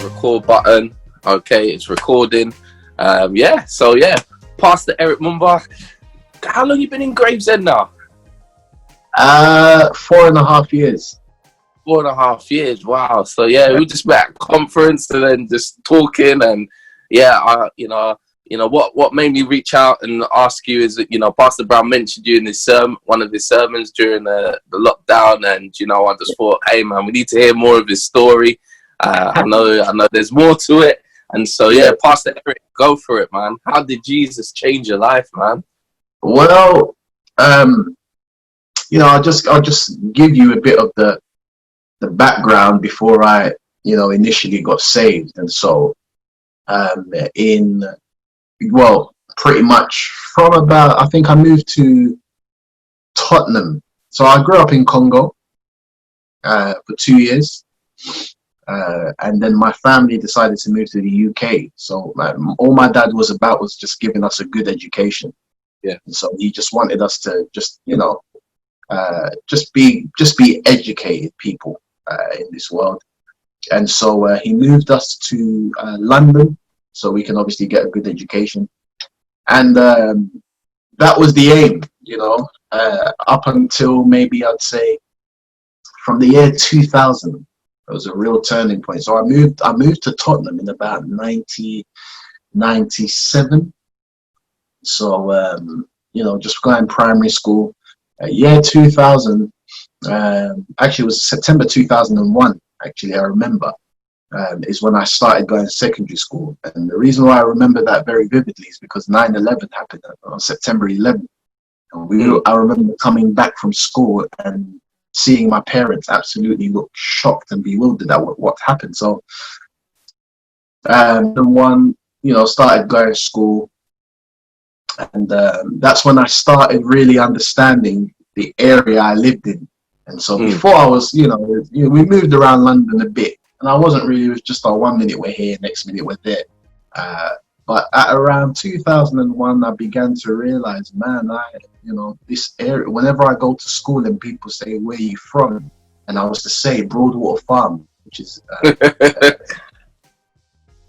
record button. Okay, it's recording. Pastor Eric Mumba, how long you been in Gravesend now? 4.5 years. 4.5 years. Wow. So we just met at conference and then just talking, and what made me reach out and ask you is that Pastor Brown mentioned you in his one of his sermons during the lockdown, and I just thought, hey man, we need to hear more of his story. I know there's more to it, and so Pastor Eric, go for it, man. How did Jesus change your life, man? Well, I'll just give you a bit of the background before I initially got saved. And so pretty much from about, I think I moved to Tottenham. So I grew up in Congo for 2 years. And then my family decided to move to the UK. So all my dad was about was just giving us a good education. Yeah. And so he just wanted us to just be educated people in this world. And so he moved us to London so we can obviously get a good education. And that was the aim, up until maybe I'd say from the year 2000. It was a real turning point. So I moved to Tottenham in about 1997. So, just going primary school. Year 2000, actually it was September 2001, actually, I remember, is when I started going to secondary school. And the reason why I remember that very vividly is because 9/11 happened on September 11th. And I remember coming back from school and seeing my parents absolutely look shocked and bewildered at what happened. So, started going to school. And that's when I started really understanding the area I lived in. And so before I was, we moved around London a bit. And I wasn't really, it was just 1 minute we're here, next minute we're there. But at around 2001, I began to realize, man, this area, whenever I go to school and people say, where are you from? And I was to say Broadwater Farm, which is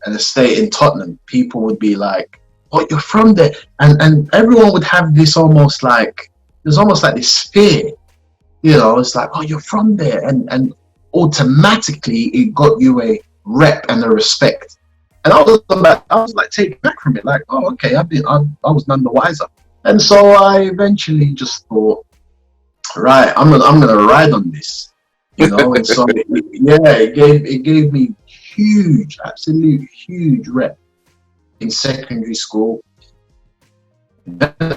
an estate in Tottenham, people would be like, oh, you're from there. And everyone would have this almost like this fear, it's like, oh, you're from there. And automatically it got you a rep and a respect. And I was like taken back from it, like, oh, okay, I was none the wiser. And so I eventually just thought, right, I'm gonna ride on this, And so it gave me absolute huge rep in secondary school. Because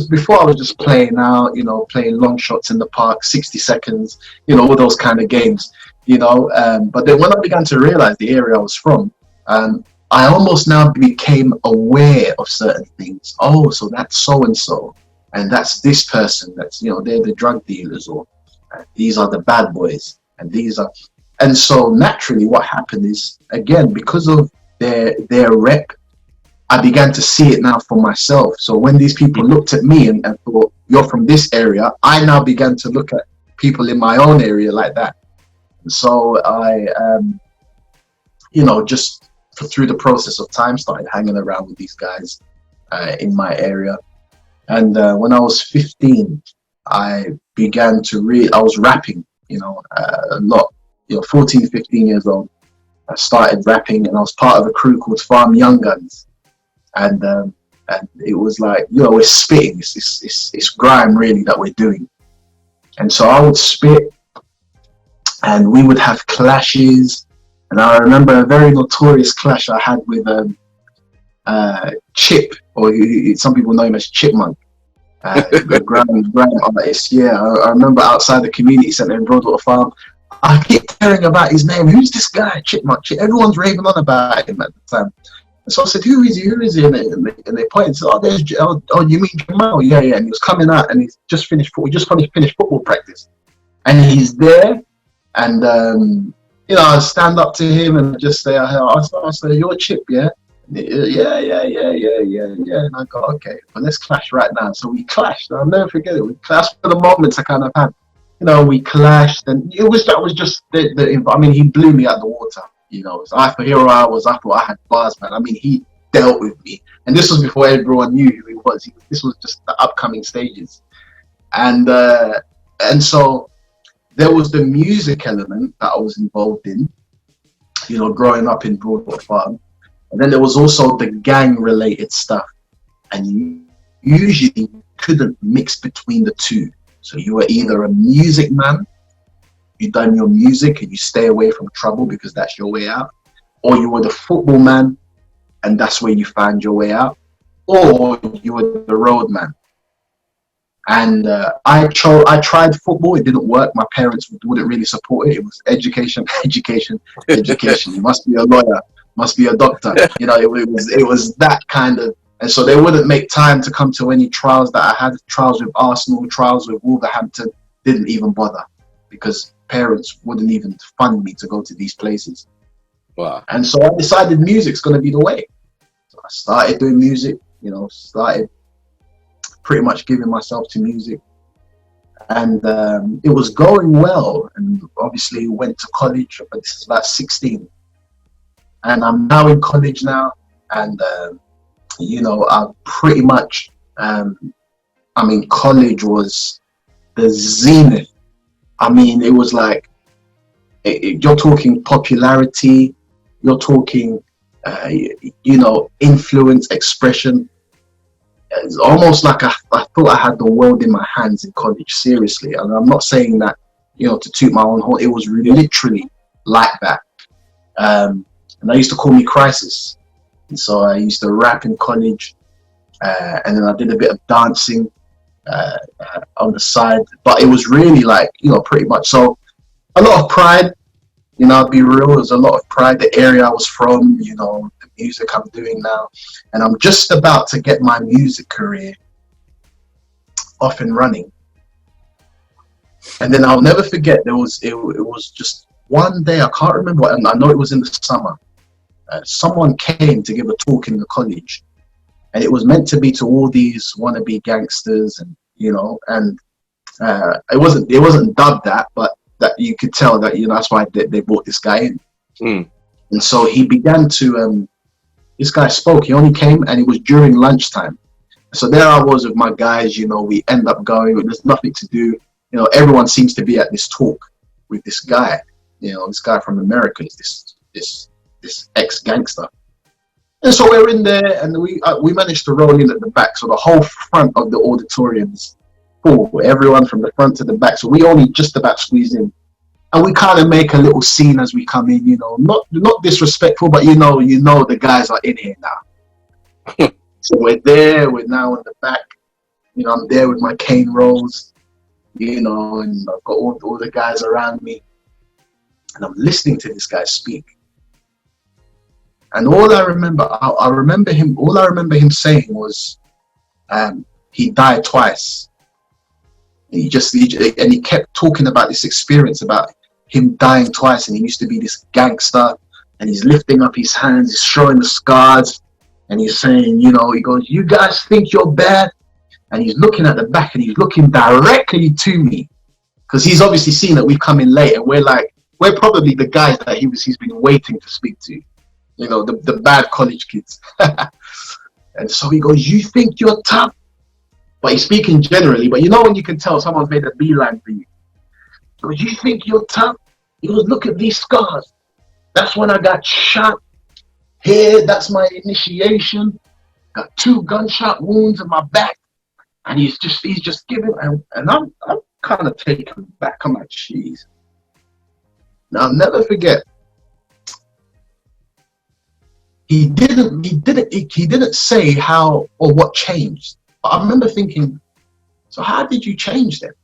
before I was just playing out, playing long shots in the park, 60 seconds, all those kind of games, but then when I began to realize the area I was from, I almost now became aware of certain things. Oh, so that's so-and-so, and that's this person, that's, they're the drug dealers, or these are the bad boys, and so naturally what happened is, again, because of their rep, I began to see it now for myself. So when these people looked at me and thought, you're from this area, I now began to look at people in my own area like that. And so I, just through the process of time, started hanging around with these guys in my area. And when I was 15, I began to I was rapping, a lot, 14, 15 years old. I started rapping, and I was part of a crew called Farm Young Guns. And it was like, we're spitting, it's grime really that we're doing. And so I would spit, and we would have clashes. And I remember a very notorious clash I had with Chip, or some people know him as Chipmunk, a grime artist. Yeah, I remember outside the community centre in Broadwater Farm, I kept hearing about his name. Who's this guy, Chipmunk? Everyone's raving on about him at the time. So I said, who is he? And they pointed to, you mean Jamal? Yeah. And he was coming out, and we just finished football practice. And he's there, and I stand up to him and just say, I say, you're Chip, yeah? And yeah. And I go, okay, well, let's clash right now. So we clashed. I'll never forget it. We clashed for the moments I kind of had. we clashed, and that was just I mean, he blew me out the water. So here I was. I thought I had bars, man. I mean, he dealt with me, and this was before everyone knew who he was. This was just the upcoming stages, and so there was the music element that I was involved in, growing up in Broadwater Farm, and then there was also the gang-related stuff, and you usually couldn't mix between the two. So you were either a music man, you done your music and you stay away from trouble because that's your way out, or you were the football man and that's where you found your way out, or you were the road man. And I tried football. It didn't work. My parents wouldn't really support it. It was education, education, education. You must be a lawyer, must be a doctor. It was that kind of. And so they wouldn't make time to come to any trials that I had. Trials with Arsenal, trials with Wolverhampton. Didn't even bother because parents wouldn't even fund me to go to these places. Wow. And so I decided music's going to be the way. So I started doing music. Started pretty much giving myself to music, and it was going well, and obviously went to college, but this is about 16, and I'm now in college now, and I've pretty much college was the zenith. I mean, it was like you're talking popularity, you're talking influence, expression. It's almost like I thought I had the world in my hands in college, seriously. And I'm not saying that, to toot my own horn. It was literally like that. And I used to call me Crisis. And so I used to rap in college. And then I did a bit of dancing on the side. But it was really like, pretty much. So a lot of pride, I'll be real. There's a lot of pride. The area I was from, the music I'm doing now, and I'm just about to get my music career off and running. And then I'll never forget. It was just one day. I can't remember. And I know it was in the summer. Someone came to give a talk in the college, and it was meant to be to all these wannabe gangsters, and it wasn't dubbed that, but that you could tell that that's why they brought this guy in. And so he began to this guy spoke. He only came, and it was during lunchtime. So there I was with my guys. We end up going. There's nothing to do. Everyone seems to be at this talk with this guy. This guy from America is this ex-gangster. And so we're in there, and we managed to roll in at the back. So the whole front of the auditorium's full. Everyone from the front to the back. So we only just about squeeze in. And we kind of make a little scene as we come in, not disrespectful, but the guys are in here now. So we're there, we're now in the back. I'm there with my cane rolls, and I've got all the guys around me. And I'm listening to this guy speak. And all I remember him saying was, he died twice. And he kept talking about this experience about him dying twice, and he used to be this gangster, and he's lifting up his hands, he's showing the scars, and he's saying, he goes, "You guys think you're bad?" And he's looking at the back, and he's looking directly to me, because he's obviously seen that we've come in late, and we're probably the guys that he's been waiting to speak to, the bad college kids. And so he goes, "You think you're tough?" But he's speaking generally, but when you can tell someone's made a beeline for you. So you think you're tough? He goes, "Look at these scars. That's when I got shot. Here, that's my initiation. Got 2 gunshot wounds in my back." And he's just giving, and I'm kind of taken back. I'm like, jeez. Now I'll never forget. He didn't say how or what changed. But I remember thinking, so how did you change then?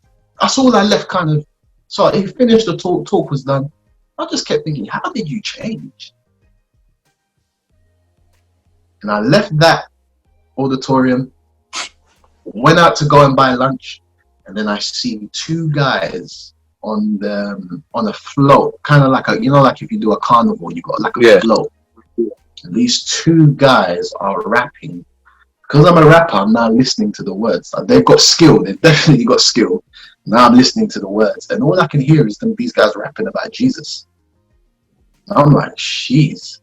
That's all I left kind of. So he finished the talk was done. I just kept thinking, how did you change? And I left that auditorium, went out to go and buy lunch, and then I see 2 guys on a float, kind of like like if you do a carnival, you got like a float. And these 2 guys are rapping. Because I'm a rapper, I'm now listening to the words. They've got skill. They've definitely got skill. Now I'm listening to the words, and all I can hear is these guys rapping about Jesus. I'm like, jeez.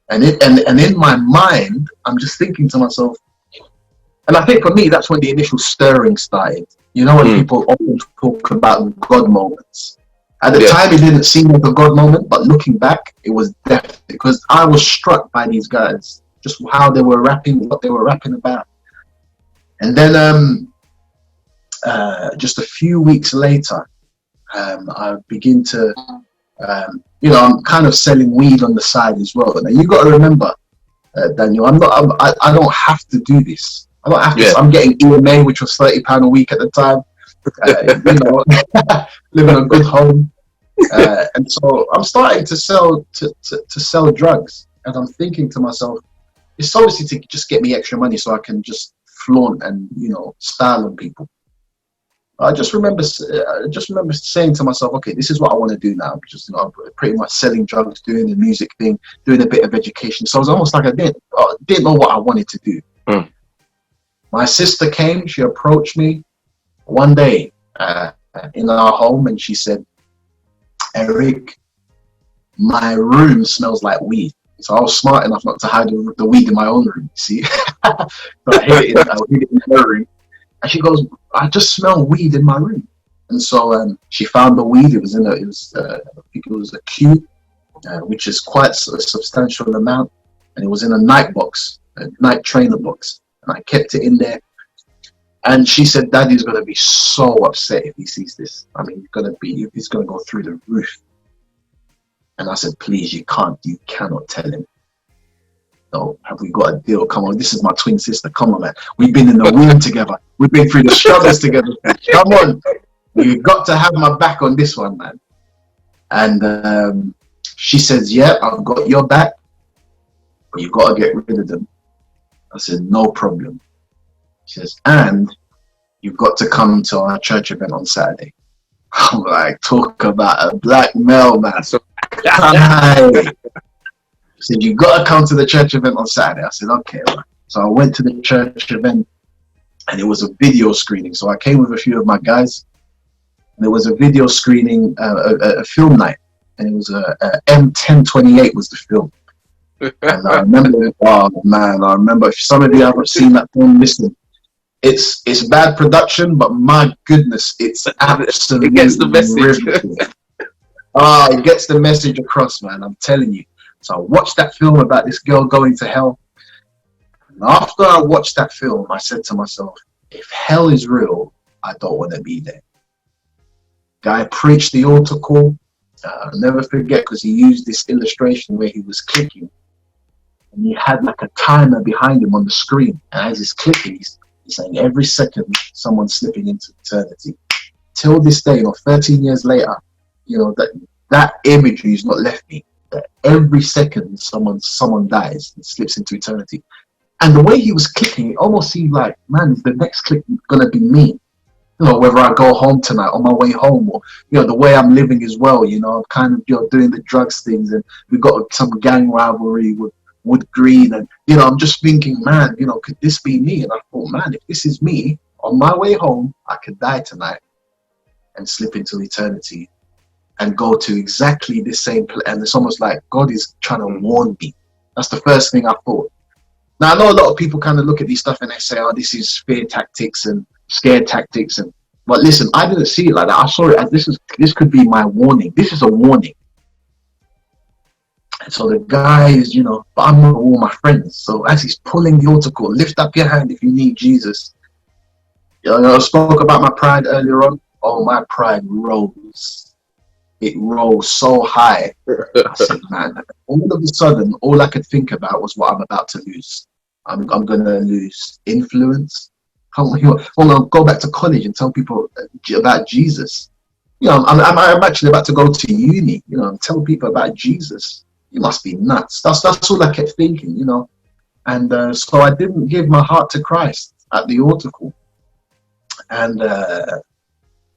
And in my mind, I'm just thinking to myself, and I think for me, that's when the initial stirring started. You know, when people often talk about God moments. At the time, it didn't seem like a God moment, but looking back, it was definitely, because I was struck by these guys, just how they were rapping, what they were rapping about. And then just a few weeks later, I begin to, I'm kind of selling weed on the side as well. Now, you got to remember, Daniel, I don't have to do this. I don't have to. I'm getting EMA, which was £30 a week at the time. Living a good home, and so I'm starting to sell sell drugs, and I'm thinking to myself, it's obviously to just get me extra money so I can just flaunt and style on people. I just remember saying to myself, okay, this is what I want to do now. Just pretty much selling drugs, doing the music thing, doing a bit of education. So it was almost like I didn't know what I wanted to do. My sister came. She approached me one day in our home, and she said, "Eric, my room smells like weed." So I was smart enough not to hide the weed in my own room. See, so I hid it in her room. And she goes, "I just smell weed in my room." And so she found the weed. It was I think it was a cube, which is quite a substantial amount, and it was in a night box, a night trainer box. And I kept it in there. And she said, "Daddy's gonna be so upset if he sees this. I mean, he's gonna go through the roof." And I said, "Please, you cannot tell him. No, have we got a deal? Come on, this is my twin sister. Come on, man. We've been in the womb together. We've been through the struggles together. Come on, you've got to have my back on this one, man." And she says, "Yeah, I've got your back, but you've got to get rid of them." I said, "No problem." She says, "And you've got to come to our church event on Saturday." I'm like, talk about a black male, man. She said, "You've got to come to the church event on Saturday." I said, "Okay." So I went to the church event, and it was a video screening. So I came with a few of my guys, and there was a video screening, a film night, and it was a M1028 was the film. And I remember, oh man, I remember, if some of you haven't seen that film, listen, it's bad production, but my goodness, it's absolutely it gets the message. It gets the message across, man, I'm telling you. So I watched that film about this girl going to hell. And after I watched that film, I said to myself, if hell is real, I don't want to be there. Guy preached the altar call. I'll never forget, because he used this illustration where he was clicking. And he had like a timer behind him on the screen. And as he's clicking, he's saying every second someone's slipping into eternity. Till this day, 13 years later, that imagery has not left me. That every second someone dies and slips into eternity. And the way he was clicking, it almost seemed like, man, is the next click gonna be me? Whether I go home tonight, on my way home, or the way I'm living as well. I'm kind of doing the drugs things, and we've got some gang rivalry with Wood Green, and I'm just thinking, man, could this be me? And I thought, man, if this is me on my way home, I could die tonight and slip into eternity and go to exactly the same place. And it's almost like God is trying to warn me. That's the first thing I thought. Now I know a lot of people kind of look at these stuff and they say, "Oh, this is fear tactics and scare tactics." But listen, I didn't see it like that. I saw it as this could be my warning. This is a warning. And so the guy is, but I'm not all my friends. So as he's pulling the altar call, lift up your hand if you need Jesus. I spoke about my pride earlier on. Oh, my pride rose. It rose so high. I said, man, all of a sudden, all I could think about was what I'm about to lose. I'm going to lose influence. I'm going to go back to college and tell people about Jesus. I'm actually about to go to uni, and tell people about Jesus. You must be nuts. That's all I kept thinking, And so I didn't give my heart to Christ at the altar call. And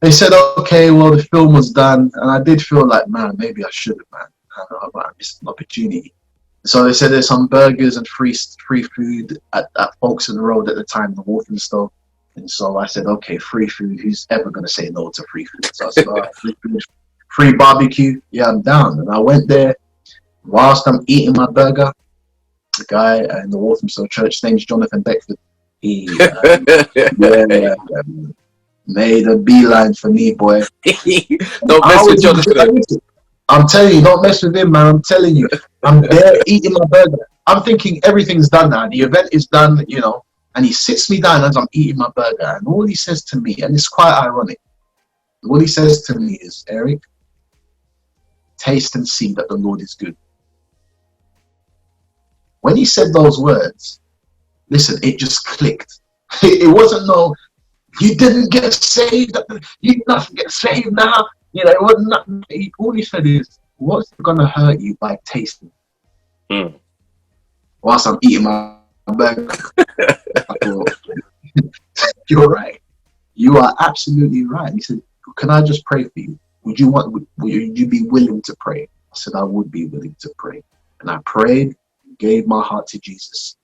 they said, okay, well, the film was done. And I did feel like, man, maybe I should have, man. I missed an opportunity. So they said there's some burgers and free food at Folkestone Road at the time, the Walthamstow. And so I said, okay, free food. Who's ever going to say no to free food? So I said, all right, free food, free barbecue. Yeah, I'm down. And I went there. Whilst I'm eating my burger, the guy in the Walthamstow church, his name's Jonathan Beckford. He yeah, made a beeline for me, boy. Don't mess with Jonathan. I'm telling you, don't mess with him, man. I'm telling you. I'm there eating my burger. I'm thinking everything's done now. The event is done, you know. And he sits me down as I'm eating my burger. And all he says to me, and it's quite ironic, what he says to me is, Eric, taste and see that the Lord is good. When he said those words, listen, it just clicked. It wasn't no, you didn't get saved, you didn't get saved now. You know, it wasn't nothing. All he said is, what's going to hurt you by tasting? Whilst I'm eating my burger, I thought, you're right. You are absolutely right. He said, can I just pray for you? Would you be willing to pray? I said, I would be willing to pray. And I prayed, gave my heart to Jesus.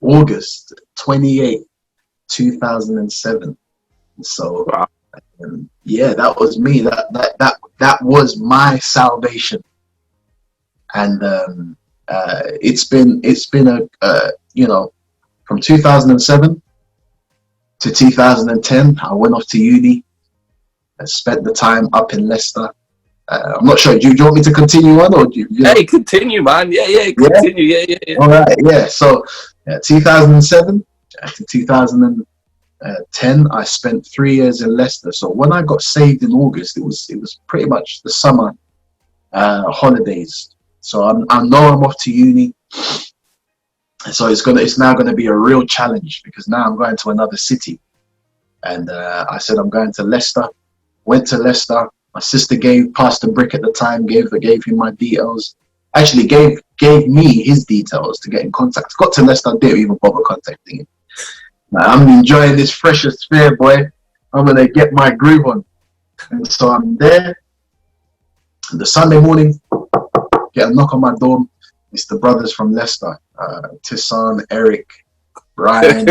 August 28, 2007. So, wow. Yeah, that was me. That was my salvation. And it's been a you know, from 2007 to 2010, I went off to uni and spent the time up in Leicester. I'm not sure. Do you want me to continue on, or do you know? Hey, continue, man. Yeah, continue. Yeah. All right, yeah. So, 2007 to 2010, I spent 3 years in Leicester. So when I got saved in August, it was pretty much the summer holidays. So I know I'm off to uni. So it's now gonna be a real challenge, because now I'm going to another city. And I said I'm going to Leicester. Went to Leicester. My sister gave Pastor Brick at the time, gave him my details. Actually gave me his details to get in contact. Got to Leicester, didn't even bother contacting him. Now, I'm enjoying this fresh sphere, boy. I'm gonna get my groove on. And so I'm there. And the Sunday morning, get a knock on my door. It's the brothers from Leicester, Tissan, Eric, Brian.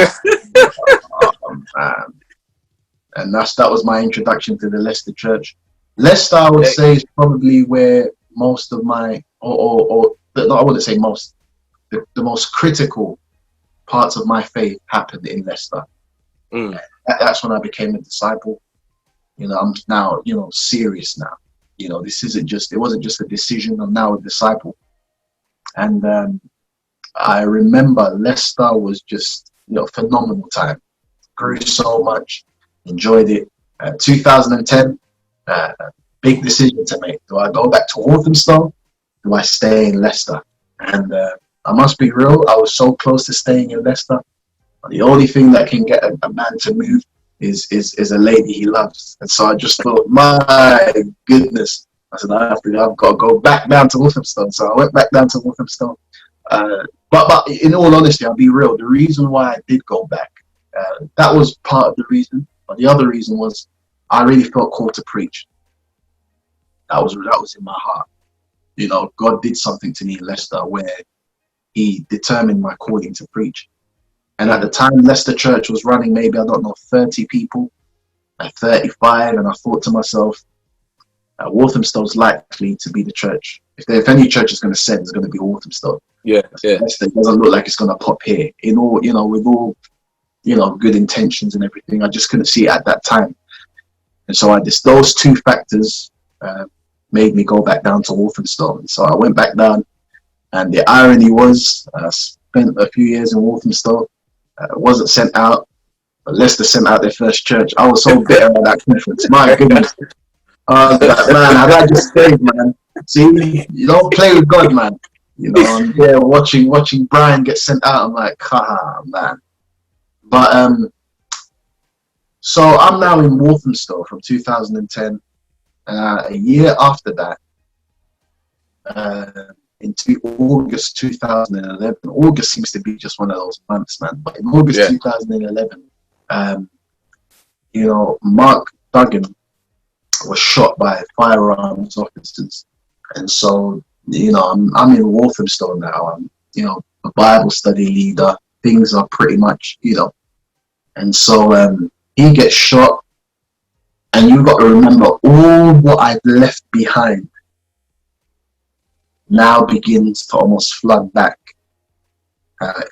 And that was my introduction to the Leicester church. Leicester, I would say, is probably where most of my, no, I wouldn't say most, the most critical parts of my faith happened in Leicester. That's when I became a disciple. You know, I'm now, you know, serious now. You know, it wasn't just a decision. I'm now a disciple. And I remember Leicester was just, you know, phenomenal time. Grew so much, enjoyed it. 2010, big decision to make. Do I go back to Walthamstow? Do I stay in Leicester? And I must be real, I was so close to staying in Leicester. The only thing that can get a man to move is a lady he loves. And so I just thought, my goodness. I said, I've got to go back down to Walthamstow. So I went back down to Walthamstow. But in all honesty, I'll be real. The reason why I did go back, that was part of the reason. But the other reason was I really felt called to preach. That was in my heart. You know, God did something to me in Leicester where he determined my calling to preach. And at the time, Leicester Church was running maybe, 30 people, 35. And I thought to myself, Walthamstow's likely to be the church. If any church is going to send, it's going to be Walthamstow. Yeah. Leicester doesn't look like it's going to pop here. In all, you know, with all, you know, good intentions and everything, I just couldn't see it at that time. And so those two factors made me go back down to Walthamstow. And so I went back down, and the irony was I spent a few years in Walthamstow, wasn't sent out, but Leicester sent out their first church. I was so bitter at that conference. My goodness. I was like, man, had I just stayed, man. See, you don't play with God, man. You know, I'm there watching Brian get sent out. I'm like, haha, man. But so I'm now in Walthamstow from 2010. A year after that, into August 2011. August seems to be just one of those months, man. But in August 2011, you know, Mark Duggan was shot by firearms officers, and so, you know, I'm in Walthamstow now. I'm, you know, a Bible study leader. Things are pretty much, you know, And so he gets shot, and you've got to remember all what I've left behind now begins to almost flood back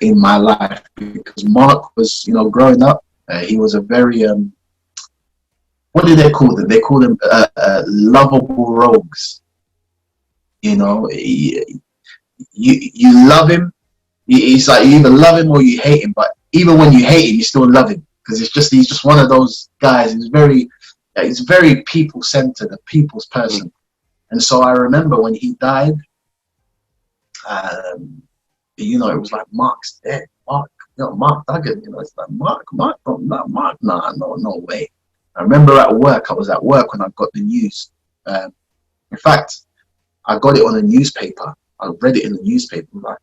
in my life, because Mark was, you know, growing up, he was a very what do they call them? They call them lovable rogues. You know, you love him. He's like, you either love him or you hate him. But even when you hate him, you still love him, because he's just one of those guys. He's very people centered, a people's person. And so I remember when he died, you know, it was like, Mark's dead. Mark Duggan. You know, it's like Mark, not Mark. Nah, no way. I remember at work. I was at work when I got the news. In fact, I got it on a newspaper. I read it in the newspaper, like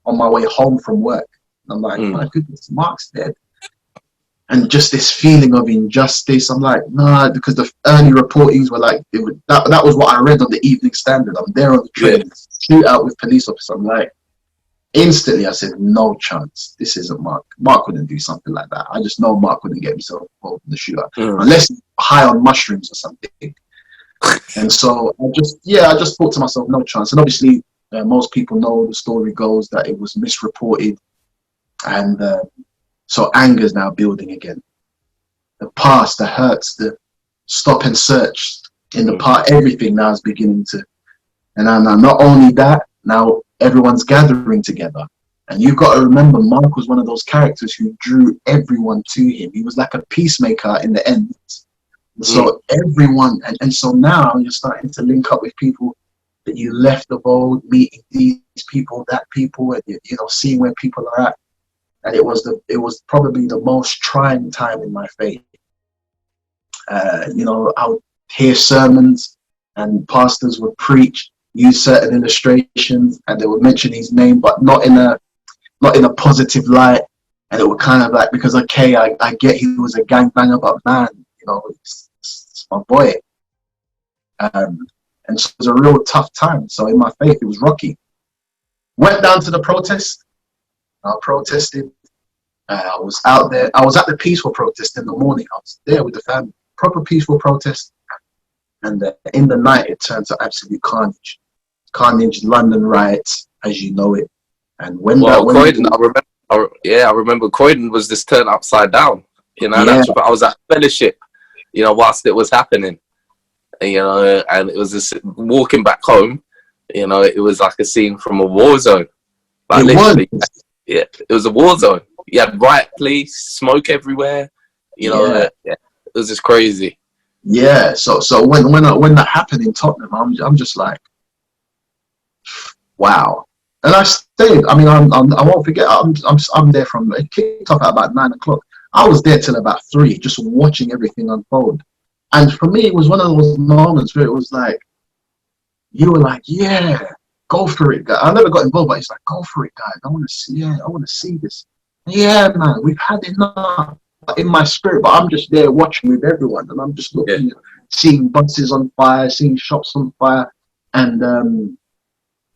on my way home from work. And I'm like, my goodness, Mark's dead. And just this feeling of injustice. I'm like, nah, because the early reportings were like, that was what I read on the Evening Standard. I'm there on the train, shootout with police officers. I'm like, instantly I said, no chance. This isn't Mark. Mark wouldn't do something like that. I just know Mark wouldn't get himself involved in the shootout unless he's high on mushrooms or something. And so I just thought to myself, no chance. And obviously, most people know the story goes that it was misreported, and so anger's now building again. The past, the hurts, the stop and search in the past, everything now is beginning to. And now, not only that, now everyone's gathering together. And you've got to remember, Mark was one of those characters who drew everyone to him. He was like a peacemaker in the end. So everyone, and so now you're starting to link up with people that you left of old, meeting these people, that people, and you know, seeing where people are at. And it was probably the most trying time in my faith. You know, I would hear sermons, and pastors would preach, use certain illustrations, and they would mention his name, but not in a positive light. And it would kind of like, because okay, I get he was a gangbanger, but man, you know, it's my boy. And so it was a real tough time. So in my faith, it was rocky. Went down to the protest. I protested. I was out there. I was at the peaceful protest in the morning. I was there with the family. Proper peaceful protest. And in the night, it turned to absolute carnage. Carnage, London riots, as you know it. And Croydon, I remember Croydon was just turned upside down. You know, I was at fellowship, you know, whilst it was happening. And, you know, and it was just walking back home, you know, it was like a scene from a war zone. Like literally, yeah, it was a war zone. You had riot police, smoke everywhere, you know, it was just crazy. Yeah, so when that happened in Tottenham, I'm just like, wow. And I stayed. I mean, I won't forget. I'm there from, it kicked off at about 9 o'clock. I was there till about 3, just watching everything unfold. And for me, it was one of those moments where it was like, you were like, yeah, go for it, guys. I never got involved, but it's like, go for it, guys. I want to see this. Yeah, man, we've had enough in my spirit, but I'm just there watching with everyone, and I'm just looking, seeing buses on fire, seeing shops on fire. And I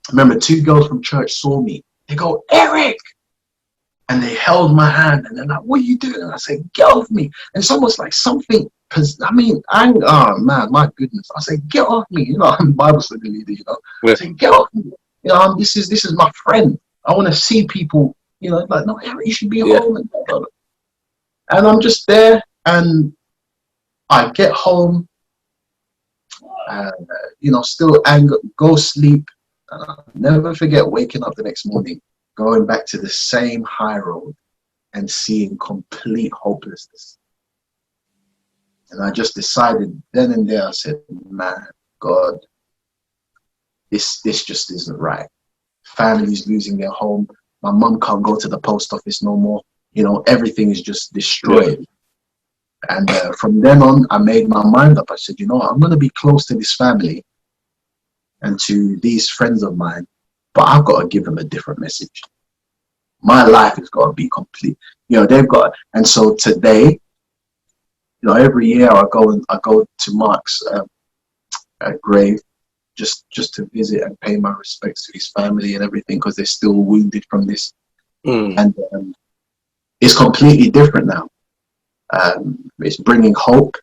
remember 2 girls from church saw me. They go, Eric! And they held my hand, and they're like, what are you doing? And I said, get off me. And it's almost like something, because, I mean, oh, man, my goodness. I said, get off me. You know, I'm a Bible study leader, you know. I said, get off me. You know, this is my friend. I want to see people, you know, like, no, Eric, you should be home. And I'm just there, and I get home, you know, still anger, go sleep. And I'll never forget waking up the next morning, going back to the same high road and seeing complete hopelessness. And I just decided then and there, I said, man, God, this just isn't right. Families losing their home. My mum can't go to the post office no more. You know, everything is just destroyed. And from then on, I made my mind up. I said, you know what, I'm going to be close to this family and to these friends of mine, but I've got to give them a different message. My life has got to be complete. You know, they've got, and so today, you know, every year I go to Mark's grave just to visit and pay my respects to his family and everything, because they're still wounded from this. And it's completely different now. It's bringing hope.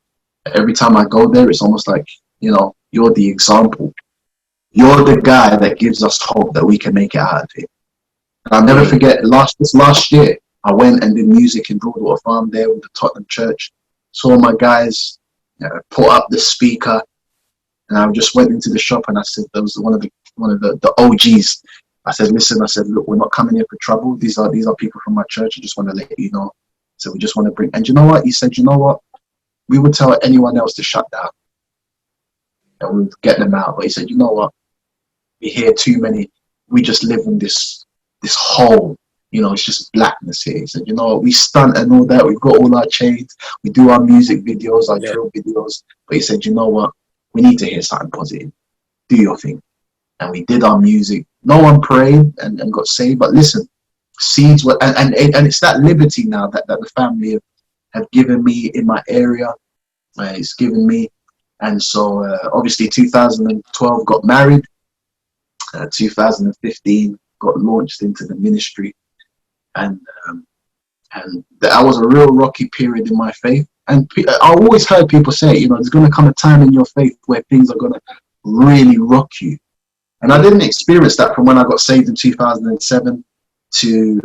Every time I go there, it's almost like, you're the example. You're the guy that gives us hope that we can make it out of it. And I'll never forget, this last year, I went and did music in Broadwater Farm there with the Tottenham Church. Saw my guys put up the speaker, and I just went into the shop and I said, there was one of the OGs. I said, listen, look, we're not coming here for trouble. These are people from my church. I just want to let you know. So we just want to bring, and you know what? He said, you know what? We would tell anyone else to shut down and we would get them out. But he said, you know what? We hear too many. We just live in this hole. It's just blackness here. He said, you know what? We stunt and all that. We've got all our chains. We do our music videos, our drill videos. But he said, you know what? We need to hear something positive. Do your thing. And we did our music. No one prayed and got saved. But listen, seeds were, and it's that liberty now that the family have given me in my area. It's given me. And so obviously 2012 got married. 2015 got launched into the ministry. And that was a real rocky period in my faith. And I always heard people say, there's going to come a time in your faith where things are going to really rock you. And I didn't experience that from when I got saved in 2007 to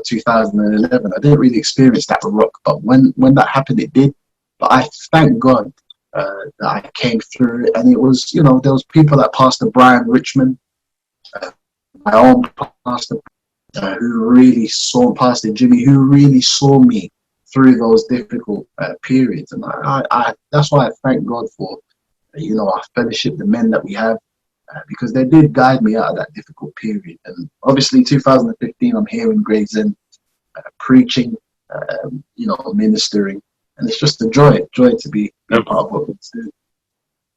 2011. I didn't really experience that rock, but when that happened, it did. But I thank God that I came through it. And it was, there was people like Pastor Brian Richmond, my own pastor, who really saw, Pastor Jimmy, who really saw me through those difficult periods. And I that's why I thank God for, our fellowship, the men that we have, because they did guide me out of that difficult period. And obviously 2015, I'm here in Gravesend, preaching, ministering. And it's just a joy to be part of what we do.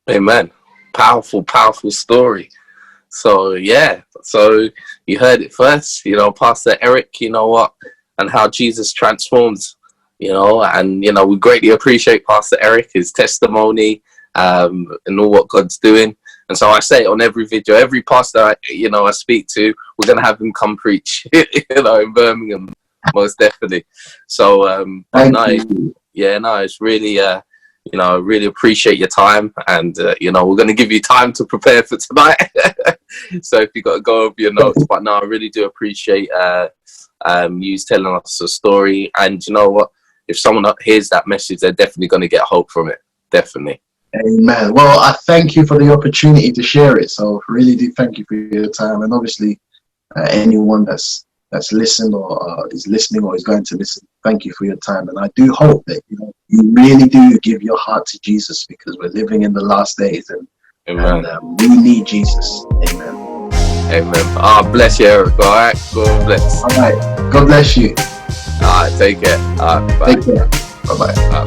Amen. Powerful, powerful story. So you heard it first, Pastor Eric, and how Jesus transforms, and, we greatly appreciate Pastor Eric, his testimony, and all what God's doing. And so I say on every video, every pastor, I speak to, we're going to have him come preach, in Birmingham, most definitely. So, it's really, I really appreciate your time, and we're going to give you time to prepare for tonight. So if you got to go over your notes, but no, I really do appreciate you telling us a story. And you know what? If someone hears that message, they're definitely going to get hope from it. Definitely. Amen. Well, I thank you for the opportunity to share it. So really do thank you for your time, and obviously anyone that's listened or is listening or is going to listen, thank you for your time. And I do hope that you really do give your heart to Jesus, because we're living in the last days, and we need Jesus. Amen. Amen. Bless you, Eric. All right. God bless. All right. God bless you. All right. Take care. All right. Bye. Take care. Bye-bye.